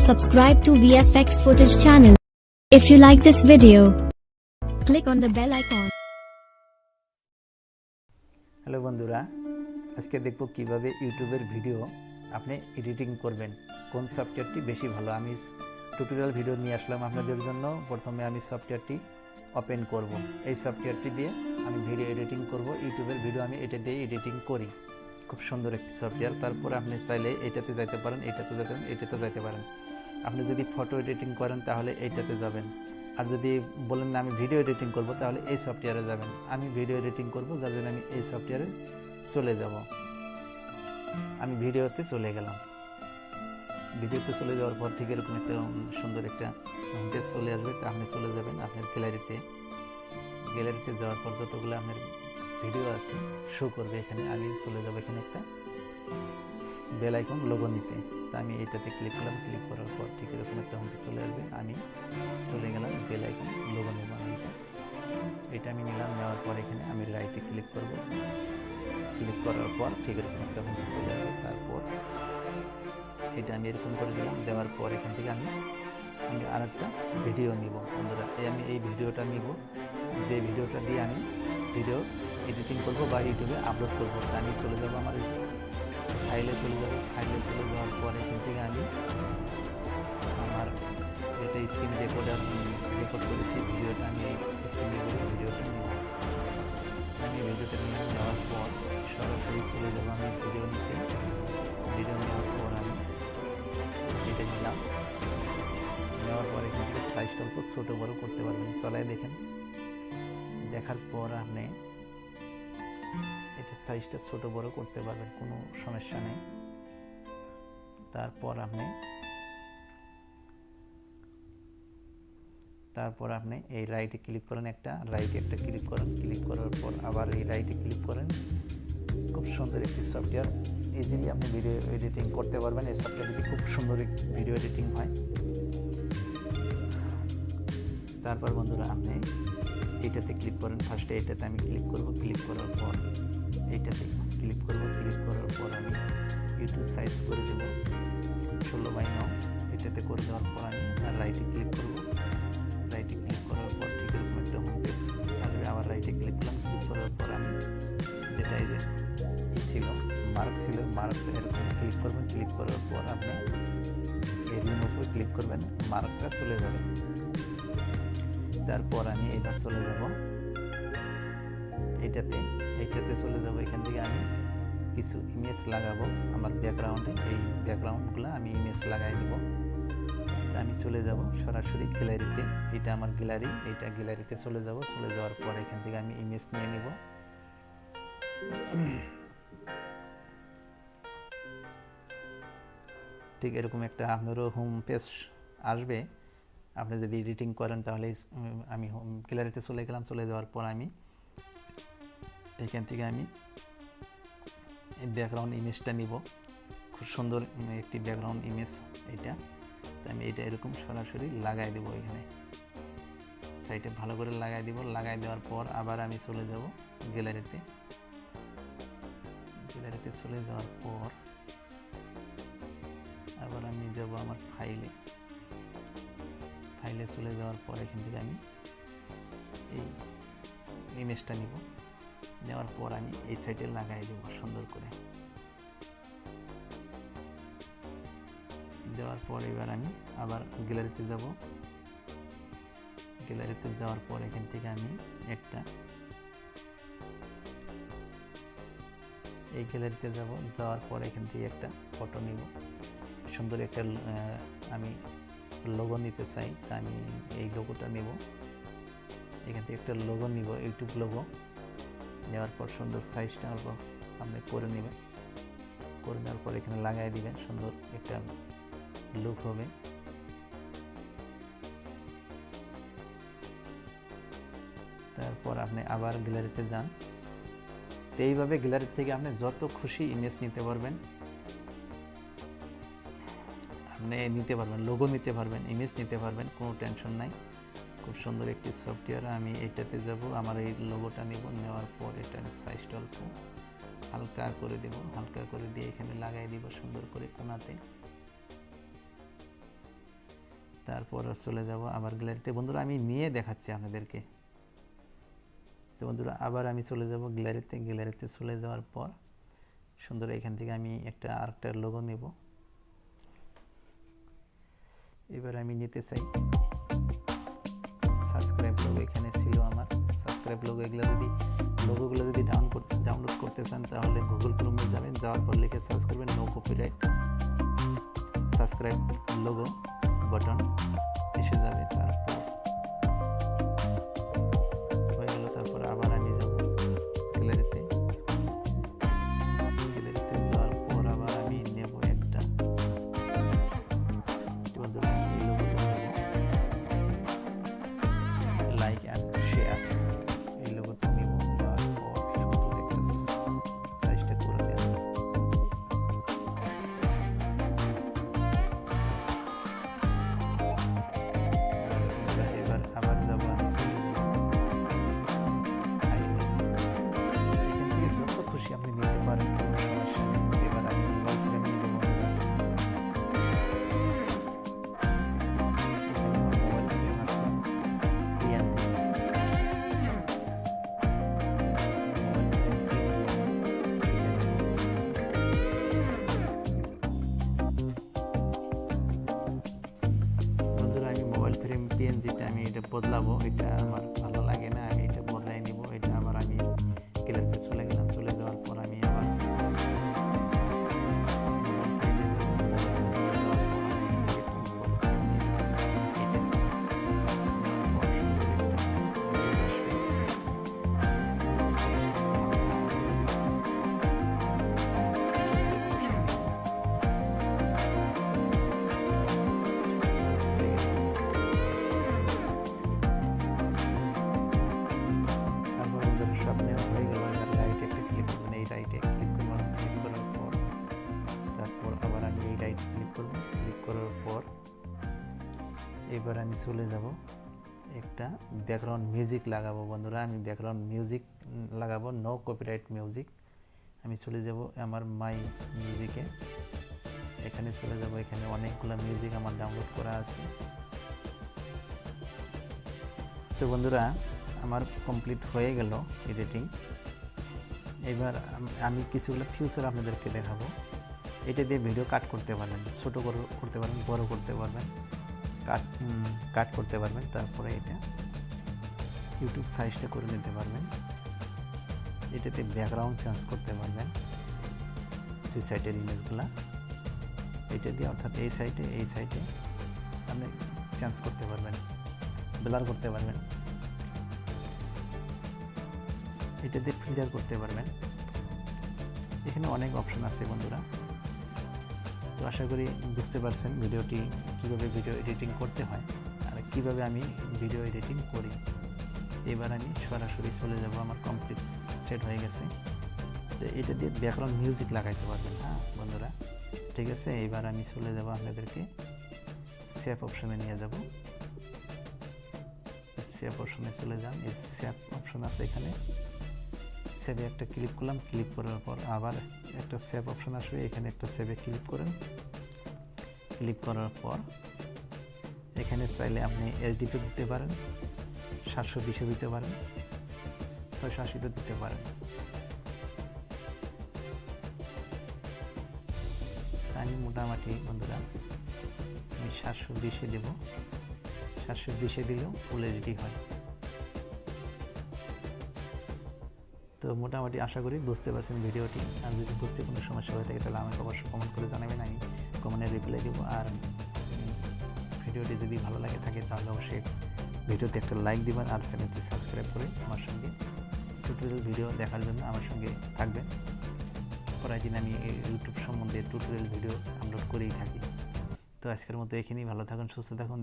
subscribe to VFX Footage channel. If you like this video, click on the bell icon. Hello বন্ধুরা, আজকে দেখব কিভাবে ইউটিউবের video আপনি এডিটিং করবেন, কোন সফটওয়্যারটি বেশি ভালো। আমি টিউটোরিয়াল ভিডিও নিয়ে আসলাম আপনাদের জন্য। প্রথমে আমি সফটওয়্যারটি ওপেন করব। এই সফটওয়্যারটি দিয়ে আমি ভিডিও এডিটিং করব। ইউটিউবের ভিডিও আমি এটা দিয়ে এডিটিং করি। খুব সুন্দর একটি সফটওয়্যার। তারপর আপনি চাইলে এটাতে যাইতে পারেন, এটাতে যেতে পারেন, এটাতে যাইতে পারেন। আপনি যদি ফটো এডিটিং করেন তাহলে এইটাতে যাবেন, আর যদি বলেন না আমি ভিডিও এডিটিং করব তাহলে এই সফটওয়্যারে যাবেন। আমি ভিডিও এডিটিং করব, যার জন্য আমি এই সফটওয়্যারে চলে যাব। আমি ভিডিওতে চলে গেলাম। ভিডিওতে চলে যাওয়ার পর ঠিক এরকম একটা সুন্দর একটা হোমপেজ চলে আসবে। তা আপনি চলে যাবেন আপনার গ্যালারিতে। গ্যালারিতে যাওয়ার পর যতগুলো আপনার ভিডিও আছে শো করবে এখানে। আমি চলে যাব এখানে একটা বেল আইকন লোগো নিতে। তা আমি এটাতে ক্লিক করলাম। ক্লিক করার পর ঠিক এরকম একটা হোমপেজ চলে আসবে। আমি চলে গেলাম বেল আইকন লোগো নেব। আমি এটা আমি নিলাম। নেওয়ার পর এখানে আমি রাইটে ক্লিক করব। ক্লিক করার পর ঠিক এরকম একটা হোমপেজ চলে আসবে। তারপর এটা আমি এরকম করে দিলাম। দেওয়ার পর এখান থেকে আমি আর একটা ভিডিও নিব। বন্ধুরা, আমি এই ভিডিওটা নিব, যে ভিডিওটা দিয়ে আমি ভিডিও এডিটিং করব বা ইউটিউবে আপলোড করব। তা আমি চলে যাব আমার ফাইলে চলে যাব। ফাইলে চলে যাওয়ার পর এখান থেকে আমি আমার যেটা স্ক্রিন রেকর্ড করেছি ভিডিওটা আমি স্ক্রিন রেকর্ড ভিডিওটা নেব। আমি ভিডিওটা নেওয়ার পর সরাসরি চলে যাব আমি ভিডিও নিতে। ভিডিও নেওয়ার পর আমি এটা নিলাম। নেওয়ার পর এখান থেকে সাইজটা অল্প ছোটো বড়ো করতে পারবেন। চলাই দেখেন। দেখার পর আপনি এটা সাইজটা ছোটো বড় করতে পারবেন, কোনো সমস্যা নেই। তারপর আপনি এই রাইটে ক্লিক করেন, রাইটে একটা ক্লিক করেন। ক্লিক করার পর আবার এই রাইটে ক্লিক করেন। খুব সুন্দর একটি সফটওয়্যার, ইজিলি আপনি ভিডিও এডিটিং করতে পারবেন। এই সফটওয়্যারটি খুব সুন্দর ভিডিও এডিটিং হয়। তারপর বন্ধুরা আপনি এইটাতে ক্লিক করেন। ফার্স্টে এটাতে আমি ক্লিক করব। ক্লিক করার পর এইটাতে ক্লিক করব। ক্লিক করার পর আমি ইউটিউব সাইজ করে দেবো 16:9। এটাতে করে দেওয়ার পর আমি আর রাইটে ক্লিক করব। রাইটে ক্লিক করার পর ঠিক এরকম একটা হোমপেজ আসবে। আবার রাইটে ক্লিক করলাম। ক্লিক করার পর আমি যেটা এই যে ছিল মার্ক ছিল, মার্কটা এরকম ক্লিক করবেন। ক্লিক করার পর আপনি এই রিমুভে ক্লিক করবেন, মার্কটা চলে যাবে। তারপর আমি এবার চলে যাব এইটাতে চলে যাব। এখান থেকে আমি কিছু ইমেজ লাগাবো আমার ব্যাকগ্রাউন্ডে। এই ব্যাকগ্রাউন্ডগুলো আমি ইমেজ লাগাই দিব। আমি চলে যাব সরাসরি গ্যালারিতে। এটা আমার গ্যালারি, এইটা গ্যালারিতে চলে যাব। চলে যাওয়ার পর এখান থেকে আমি ইমেজ নিয়ে নিব। ঠিক এরকম একটা আপনারও হোম পেজ আসবে। আপনি যদি এডিটিং করেন তাহলে আমি গ্যালারিতে চলে গেলাম। চলে যাওয়ার পর আমি এখান থেকে আমি ব্যাকগ্রাউন্ড ইমেজটা নিব। খুব সুন্দর একটি ব্যাকগ্রাউন্ড ইমেজ এটা। তো আমি এটা এরকম সরাসরি লাগাই দেবো। এখানে সাইডে ভালো করে লাগাই দিব। লাগাই দেওয়ার পর আবার আমি চলে যাব গ্যালারিতে। গ্যালারিতে চলে যাওয়ার পর আবার আমি যাব আমার ফাইলে। ফাইলে চলে যাওয়ার পর এখান থেকে আমি এই ইমেজটা নিব। নেওয়ার পর আমি এই সাইডে লাগাই দেব সুন্দর করে। দেওয়ার পর এবার আমি আবার গ্যালারিতে যাব। গ্যালারিতে যাওয়ার পর এখান থেকে আমি এই গ্যালারিতে যাব। যাওয়ার পর এখান থেকে একটা ফটো নিব। সুন্দর একটা আমি লোগো নিতে চাই। তা আমি এই লোগোটা নেব। এখান থেকে একটা লোগো নিব, ইউটিউব লোগো। নেওয়ার পর সুন্দর সাইজটা অল্প আপনি করে নেবেন। করে নেওয়ার পর এখানে লাগাই দিবেন। সুন্দর একটা লুক হবে। তারপর আপনি আবার গ্যালারিতে যান। তো এইভাবে গ্যালারি থেকে আপনি যত খুশি ইমেজ নিতে পারবেন, আপনি নিতে পারবেন, লোগো নিতে পারবেন, ইমেজ নিতে পারবেন, কোনো টেনশন নাই। খুব সুন্দর একটি সফটওয়্যার। আমি এইটাতে যাব, আমার এই লোগোটা নেব। নেওয়ার পর এটা সাইজটা অল্প হালকা করে দেব। হালকা করে দিয়ে এখানে লাগাই দিব সুন্দর করে কোণাতে। তারপর চলে যাব আবার গ্যালারিতে। বন্ধুরা আমি নিয়ে দেখাচ্ছি আপনাদেরকে। তো বন্ধুরা আবার আমি চলে যাব গ্যালারিতে চলে যাওয়ার পর সুন্দর এখান থেকে আমি আরেকটা লোগো নেব। এবার আমি নিতে চাই সাবস্ক্রাইব লোগো। এখানে ছিল আমার সাবস্ক্রাইব লোগো। লোগোগুলো যদি ডাউনলোড করতে চান তাহলে গুগল ক্রোমে যাবেন, যাওয়ার পর লিখে সার্চ করবেন no copyright subscribe logo button, এসে যাবে। তারপর হয়ে গেল। তারপর আবার আমি যাব গ্যালারিতে যাওয়ার পর আবার আমি নেব একটা বন্ধুরা এই লোগোটা নেব, লাইক অ্যান্ড শেয়ার এই লোগোটা নেব। নেওয়ার পর সুন্দর একটা সাইজটা করে দেন। এবার আবার যাব আমি চলে যাব ফাইলে। এখান থেকে যত খুশি আপনি নিতে পারেন, কোনো সমস্যা নেই। এবার আমি মোবাইল ফ্রেম নিব বন্ধুরা। এখানে আমার মোবাইল ফ্রেম আছে PNG। মোবাইল ফ্রেম PNG আমি এটা নেব। বন্ধুরা আমি মোবাইল ফ্রেম PNGটা আমি এটা বদলাবো, এটা আমার ভালো লাগে না, আমি এটা বদলাই নিব। এটা আবার আমি গ্যালারিতে চলে গেলাম। চলে যাওয়ার পর আমি আবার মোবাইল ফ্রেমে যাব। মোবাইল ফ্রেমে যাওয়ার পর আমি মোবাইল ফ্রেম নিয়ে এটা নেওয়ার পর সুন্দর একটা লোগো আসবে। সাইজটা হালকা করে দিচ্ছি। হয়ে গেল। তারপর আমাদের সব নেওয়া হয়ে গেল। এবার রাইটে একটা ক্লিক করবেন, এই রাইটে ক্লিক করবেন। ক্লিক করার পর তারপর আবার আমি এই রাইট ক্লিক করব। ক্লিক করার পর এবার আমি চলে যাব একটা ব্যাকগ্রাউন্ড মিউজিক লাগাবো। বন্ধুরা আমি ব্যাকগ্রাউন্ড মিউজিক লাগাবো, নো কপিরাইট মিউজিক। আমি চলে যাব আমার মাই মিউজিকে। এখানে চলে যাব। এখানে অনেকগুলো মিউজিক আমার ডাউনলোড করা আছে। তো বন্ধুরা আমার কমপ্লিট হয়ে গেল এডিটিং। এবার আমি কিছুগুলো ফিউচার আপনাদেরকে দেখাবো। এটা দিয়ে ভিডিও কাট করতে পারবেন, ছোট করতে পারবেন, বড় করতে পারবেন, কাট করতে পারবেন। তারপরে এটা ইউটিউব সাইজটা করে নিতে পারবেন। এটাতে ব্যাকগ্রাউন্ড চেঞ্জ করতে পারবেন, দুই সাইডের ইমেজগুলা এটা দিয়ে, অর্থাৎ এই সাইডে আপনি চেঞ্জ করতে পারবেন, ব্লার করতে পারবেন। এটা দিয়ে ফিল্টার করতে পারবেন। এখানে অনেক অপশন আছে বন্ধুরা। তো আশা করি বুঝতে পারছেন ভিডিওটি কীভাবে ভিডিও এডিটিং করতে হয় আর কীভাবে আমি ভিডিও এডিটিং করি। এবার আমি সরাসরি চলে যাব, আমার কমপ্লিট সেট হয়ে গেছে। তো এটা দিয়ে ব্যাকগ্রাউন্ড মিউজিক লাগাইতে পারবেন। হ্যাঁ বন্ধুরা ঠিক আছে। এবার আমি চলে যাব আপনাদেরকে সেভ অপশনে নিয়ে যাব। সেভ অপশনে চলে যান। এই সেভ অপশন আছে এখানে, সেভে একটা ক্লিক করলাম। ক্লিক করার পর আবার একটা সেভ অপশন আসবে, এখানে একটা সেভে ক্লিক করেন। ক্লিক করার পর এখানে চাইলে আপনি এইচডিতে দিতে পারেন, 720-এ দিতে পারেন, 680-তে দিতে পারেন। আমি মোটামুটি বন্ধুরা আমি 720-এ দেব। 720-এ দিলেও ফুল এইচডি হয়। তো মোটামুটি আশা করি বুঝতে পারছেন ভিডিওটি। আর যদি বুঝতে কোনো সমস্যা হয়ে থাকে তাহলে আমাকে অবশ্যই কমেন্ট করে জানাবেন, আমি কমেন্টে রিপ্লাই দেবো। আর ভিডিওটি যদি ভালো লাগে থাকে তাহলে অবশ্যই ভিডিওতে একটা লাইক দিবেন আর চ্যানেলটি সাবস্ক্রাইব করে আমার সঙ্গে টিউটোরিয়াল ভিডিও দেখার জন্য আমার সঙ্গে থাকবেন। প্রায় দিন আমি ইউটিউব সম্বন্ধে টিউটোরিয়াল ভিডিও আপলোড করেই থাকি। তো আজকের মতো এখানেই, ভালো থাকুন, সুস্থ থাকুন।